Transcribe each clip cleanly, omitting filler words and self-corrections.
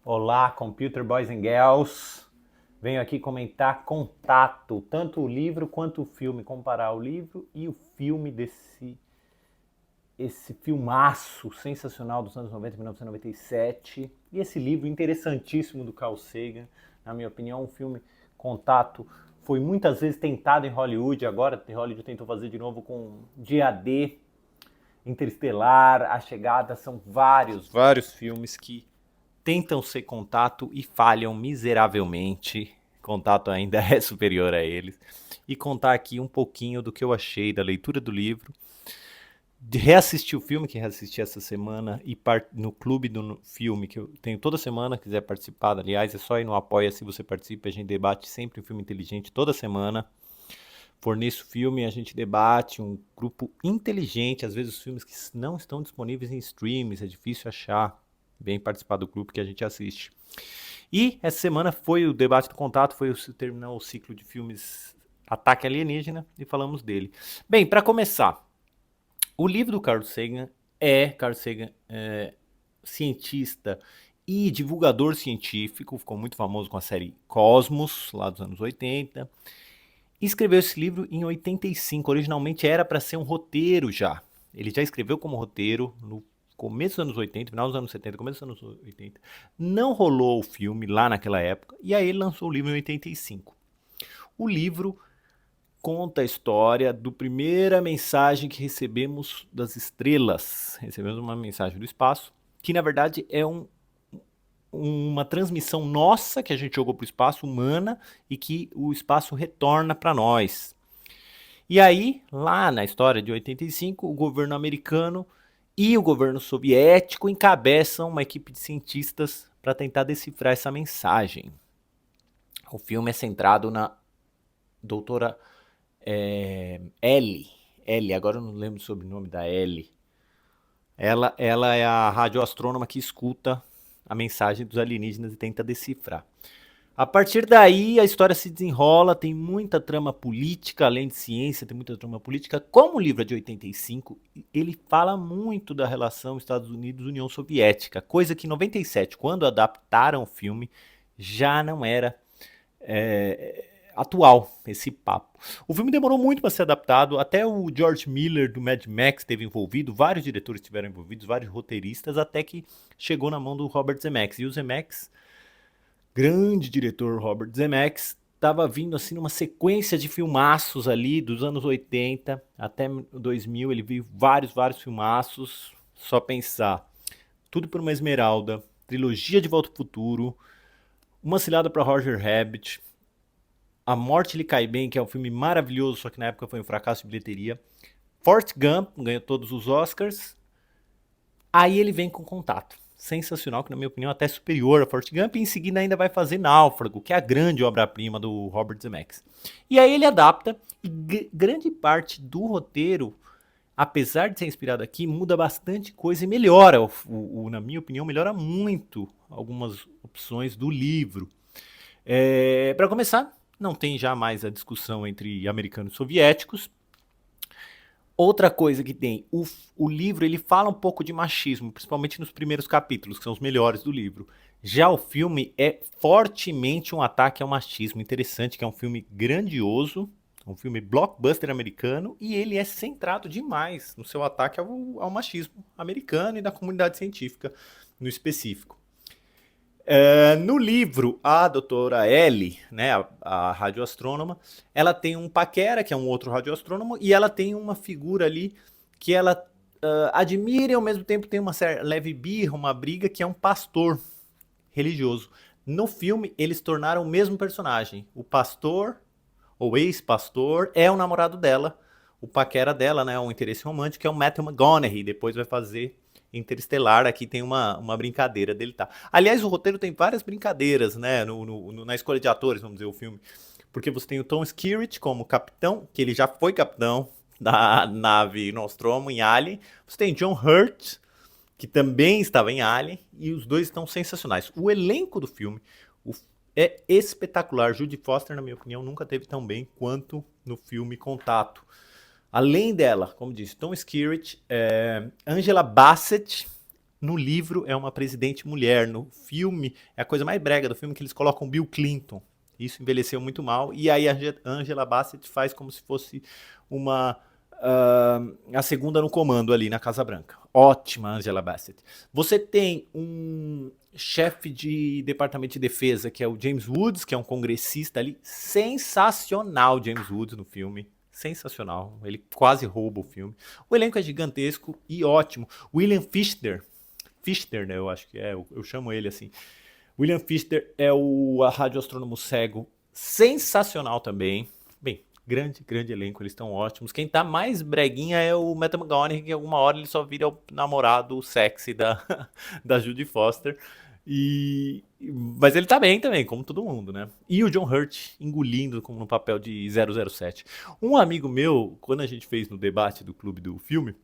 Olá, Computer Boys and Girls. Venho aqui comentar Contato, tanto o livro quanto o filme, comparar o livro e o filme esse filmaço sensacional dos anos 90, 1997, e esse livro interessantíssimo do Carl Sagan. Na minha opinião, o filme Contato foi muitas vezes tentado em Hollywood, agora Hollywood tentou fazer de novo com DAD, Interestelar, A Chegada, são vários filmes que tentam ser Contato e falham miseravelmente. Contato ainda é superior a eles. E contar aqui um pouquinho do que eu achei da leitura do livro, de reassistir o filme, que reassisti essa semana, e no clube do filme, que eu tenho toda semana, quiser participar, aliás, é só ir no Apoia-se, você participa, a gente debate sempre um filme inteligente toda semana. Forneço filme, a gente debate, um grupo inteligente, às vezes os filmes que não estão disponíveis em streams, é difícil achar. Vem participar do grupo que a gente assiste. E essa semana foi o debate do Contato, terminou o ciclo de filmes Ataque Alienígena e falamos dele. Bem, para começar, o livro do Carl Sagan é cientista e divulgador científico, ficou muito famoso com a série Cosmos, lá dos anos 80. E escreveu esse livro em 85, originalmente era para ser um roteiro já. Ele já escreveu como roteiro no começo dos anos 80, final dos anos 70, começo dos anos 80. Não rolou o filme lá naquela época, e aí ele lançou o livro em 85. O livro conta a história do primeira mensagem que recebemos das estrelas. Recebemos uma mensagem do espaço, que na verdade é uma transmissão nossa que a gente jogou para o espaço, humana, e que o espaço retorna para nós. E aí, lá na história de 85, o governo americano e o governo soviético encabeçam uma equipe de cientistas para tentar decifrar essa mensagem. O filme é centrado na doutora Ellie, agora eu não lembro o sobrenome da Ellie. Ela é a radioastrônoma que escuta a mensagem dos alienígenas e tenta decifrar. A partir daí, a história se desenrola, tem muita trama política, além de ciência, tem muita trama política. Como o livro é de 85, ele fala muito da relação Estados Unidos-União Soviética, coisa que em 97, quando adaptaram o filme, já não era atual, esse papo. O filme demorou muito para ser adaptado, até o George Miller do Mad Max esteve envolvido, vários diretores estiveram envolvidos, vários roteiristas, até que chegou na mão do Robert Zemeckis. E o Zemeckis, grande diretor Robert Zemeckis, estava vindo assim numa sequência de filmaços ali dos anos 80 até 2000, ele viu vários filmaços, só pensar. Tudo por uma Esmeralda, trilogia de Volta ao Futuro, Uma Cilada para Roger Rabbit, A Morte lhe Cai Bem, que é um filme maravilhoso, só que na época foi um fracasso de bilheteria. Forrest Gump, ganhou todos os Oscars. Aí ele vem com Contato. Sensacional, que na minha opinião até superior a Forrest Gump, e em seguida ainda vai fazer Náufrago, que é a grande obra-prima do Robert Zemeckis. E aí ele adapta, e grande parte do roteiro, apesar de ser inspirado aqui, muda bastante coisa e melhora, na minha opinião, melhora muito algumas opções do livro. Para começar, não tem já mais a discussão entre americanos e soviéticos. Outra coisa que tem, o livro ele fala um pouco de machismo, principalmente nos primeiros capítulos, que são os melhores do livro. Já o filme é fortemente um ataque ao machismo, interessante, que é um filme grandioso, um filme blockbuster americano, e ele é centrado demais no seu ataque ao machismo americano e da comunidade científica no específico. No livro, a doutora Ellie, né, a radioastrônoma, ela tem um paquera, que é um outro radioastrônomo, e ela tem uma figura ali que ela admira e ao mesmo tempo tem uma leve birra, uma briga, que é um pastor religioso. No filme, eles tornaram o mesmo personagem. O pastor, ou ex-pastor, é o namorado dela, o paquera dela, né, um interesse romântico, é o Matthew McConaughey, depois vai fazer Interestelar, aqui tem uma brincadeira dele, tá? Aliás, o roteiro tem várias brincadeiras, né, na escolha de atores, vamos dizer, o filme. Porque você tem o Tom Skerritt como capitão, que ele já foi capitão da nave Nostromo em Alien. Você tem John Hurt, que também estava em Alien, e os dois estão sensacionais. O elenco do filme é espetacular. Judy Foster, na minha opinião, nunca teve tão bem quanto no filme Contato. Além dela, como disse, Tom Skerritt, Angela Bassett, No livro é uma presidente mulher, no filme é a coisa mais brega do filme que eles colocam Bill Clinton. Isso envelheceu muito mal. E aí a Angela Bassett faz como se fosse uma a segunda no comando ali na Casa Branca. Ótima Angela Bassett. Você tem um chefe de departamento de defesa, que é o James Woods, que é um congressista ali. Sensacional James Woods no filme. Sensacional. Ele quase rouba o filme. O elenco é gigantesco e ótimo. William Fichtner, né, eu acho que é, eu chamo ele assim. William Fichtner é o radioastrônomo cego, sensacional também. Bem, grande elenco, eles estão ótimos. Quem tá mais breguinha é o Matthew McConaughey, que alguma hora ele só vira o namorado sexy da Judy Foster. Mas ele tá bem também, como todo mundo, né? E o John Hurt engolindo como no papel de 007. Um amigo meu, quando a gente fez no debate do clube do filme,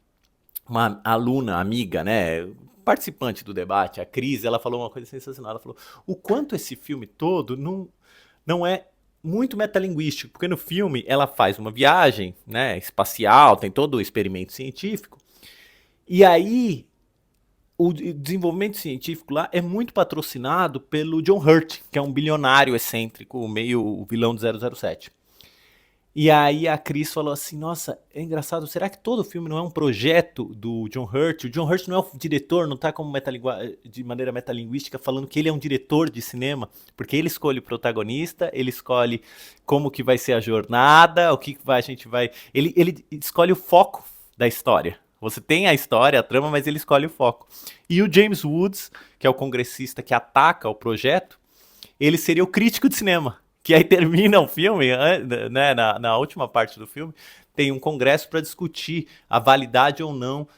uma aluna, amiga, né, participante do debate, a Cris, ela falou uma coisa sensacional. Ela falou o quanto esse filme todo não é muito metalinguístico, porque no filme ela faz uma viagem, né, espacial, tem todo o experimento científico, e aí o desenvolvimento científico lá é muito patrocinado pelo John Hurt, que é um bilionário excêntrico, meio o vilão do 007. E aí a Cris falou assim, nossa, é engraçado, será que todo filme não é um projeto do John Hurt? O John Hurt não é o diretor, não tá como de maneira metalinguística falando que ele é um diretor de cinema, porque ele escolhe o protagonista, ele escolhe como que vai ser a jornada, o que a gente vai... Ele escolhe o foco da história. Você tem a história, a trama, mas ele escolhe o foco. E o James Woods, que é o congressista que ataca o projeto, ele seria o crítico de cinema. Que aí termina o filme, né, na última parte do filme, tem um congresso para discutir a validade ou não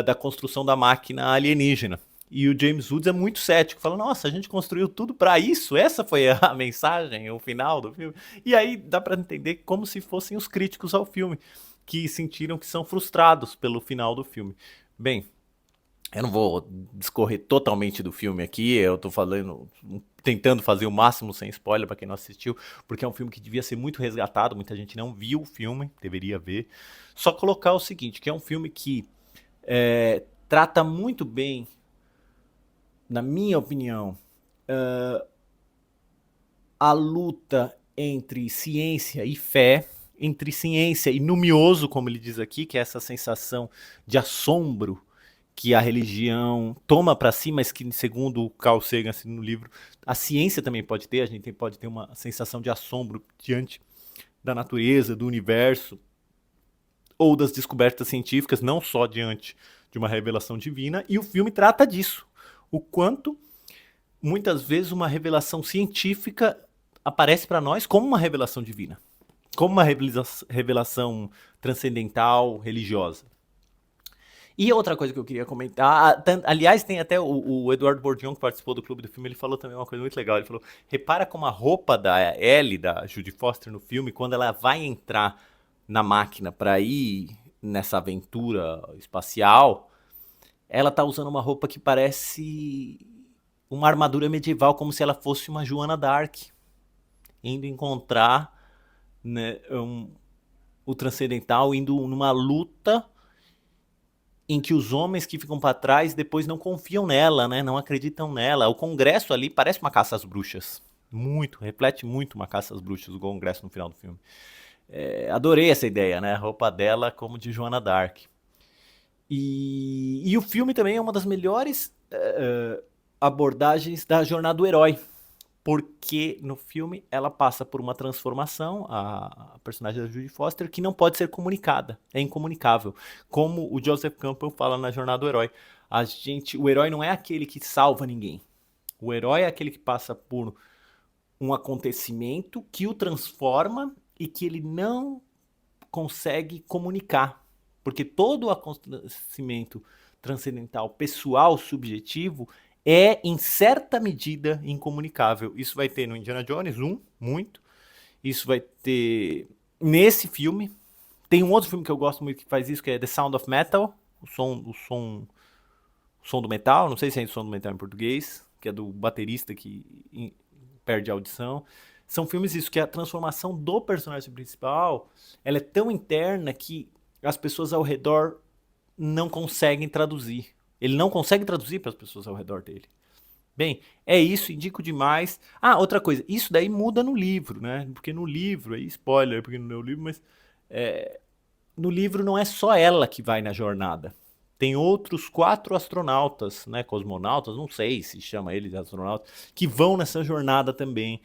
da construção da máquina alienígena. E o James Woods é muito cético, fala, nossa, a gente construiu tudo para isso, essa foi a mensagem, o final do filme. E aí dá para entender como se fossem os críticos ao filme, que sentiram que são frustrados pelo final do filme. Bem, eu não vou discorrer totalmente do filme aqui, eu tô falando, tentando fazer o máximo sem spoiler para quem não assistiu, porque é um filme que devia ser muito resgatado, muita gente não viu o filme, deveria ver. Só colocar o seguinte, que é um filme que trata muito bem, na minha opinião, a luta entre ciência e fé, entre ciência e numioso, como ele diz aqui, que é essa sensação de assombro que a religião toma para si, mas que, segundo o Carl Sagan assim, no livro, a ciência também pode ter, a gente pode ter uma sensação de assombro diante da natureza, do universo, ou das descobertas científicas, não só diante de uma revelação divina, e o filme trata disso. O quanto, muitas vezes, uma revelação científica aparece para nós como uma revelação divina, como uma revelação transcendental, religiosa. E outra coisa que eu queria comentar, aliás, tem até o Eduardo Bourdion, que participou do Clube do Filme, ele falou também uma coisa muito legal. Ele falou, repara como a roupa da Ellie, da Judy Foster no filme, quando ela vai entrar na máquina para ir nessa aventura espacial, ela tá usando uma roupa que parece uma armadura medieval, como se ela fosse uma Joana d'Arc, indo encontrar, né, o transcendental, indo numa luta em que os homens que ficam para trás depois não confiam nela, né? Não acreditam nela. O congresso ali parece uma caça às bruxas. Reflete muito uma caça às bruxas, o congresso no final do filme. Adorei essa ideia, né? A roupa dela como de Joana d'Arc. E o filme também é uma das melhores abordagens da jornada do herói. Porque no filme ela passa por uma transformação, a personagem da Judy Foster, que não pode ser comunicada, é incomunicável. Como o Joseph Campbell fala na Jornada do Herói. O herói não é aquele que salva ninguém. O herói é aquele que passa por um acontecimento que o transforma e que ele não consegue comunicar. Porque todo acontecimento transcendental, pessoal, subjetivo, é, em certa medida, incomunicável. Isso vai ter no Indiana Jones, muito. Isso vai ter nesse filme. Tem um outro filme que eu gosto muito que faz isso, que é The Sound of Metal, o som do metal, não sei se é o som do metal em português, que é do baterista que perde a audição. São filmes isso, que a transformação do personagem principal, ela é tão interna que as pessoas ao redor não conseguem traduzir. Ele não consegue traduzir para as pessoas ao redor dele. Bem, é isso, indico demais. Ah, outra coisa, isso daí muda no livro, né? Porque no livro, aí spoiler, porque não é o livro, mas no livro não é só ela que vai na jornada. Tem outros 4 astronautas, né, cosmonautas, não sei se chama eles de astronautas, que vão nessa jornada também.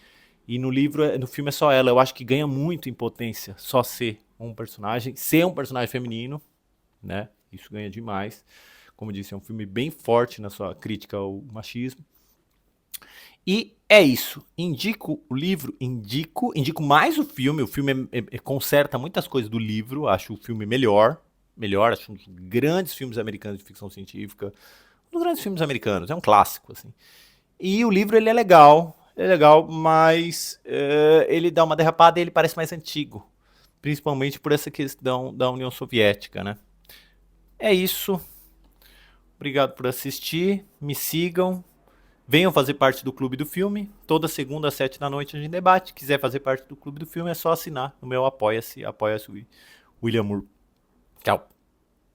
E no livro, no filme é só ela. Eu acho que ganha muito em potência só ser um personagem feminino, né? Isso ganha demais. Como disse, é um filme bem forte na sua crítica ao machismo. E é isso. Indico o livro, indico mais o filme. O filme conserta muitas coisas do livro. Acho o filme melhor. Acho um dos grandes filmes americanos de ficção científica. Um dos grandes filmes americanos. É um clássico, assim. E o livro, ele é legal, mas ele dá uma derrapada e ele parece mais antigo. Principalmente por essa questão da União Soviética, né? É isso. Obrigado por assistir. Me sigam. Venham fazer parte do Clube do Filme. Toda segunda às 7 da noite a gente debate. Quiser fazer parte do Clube do Filme é só assinar no meu Apoia-se, Apoia-se William Moore. Tchau.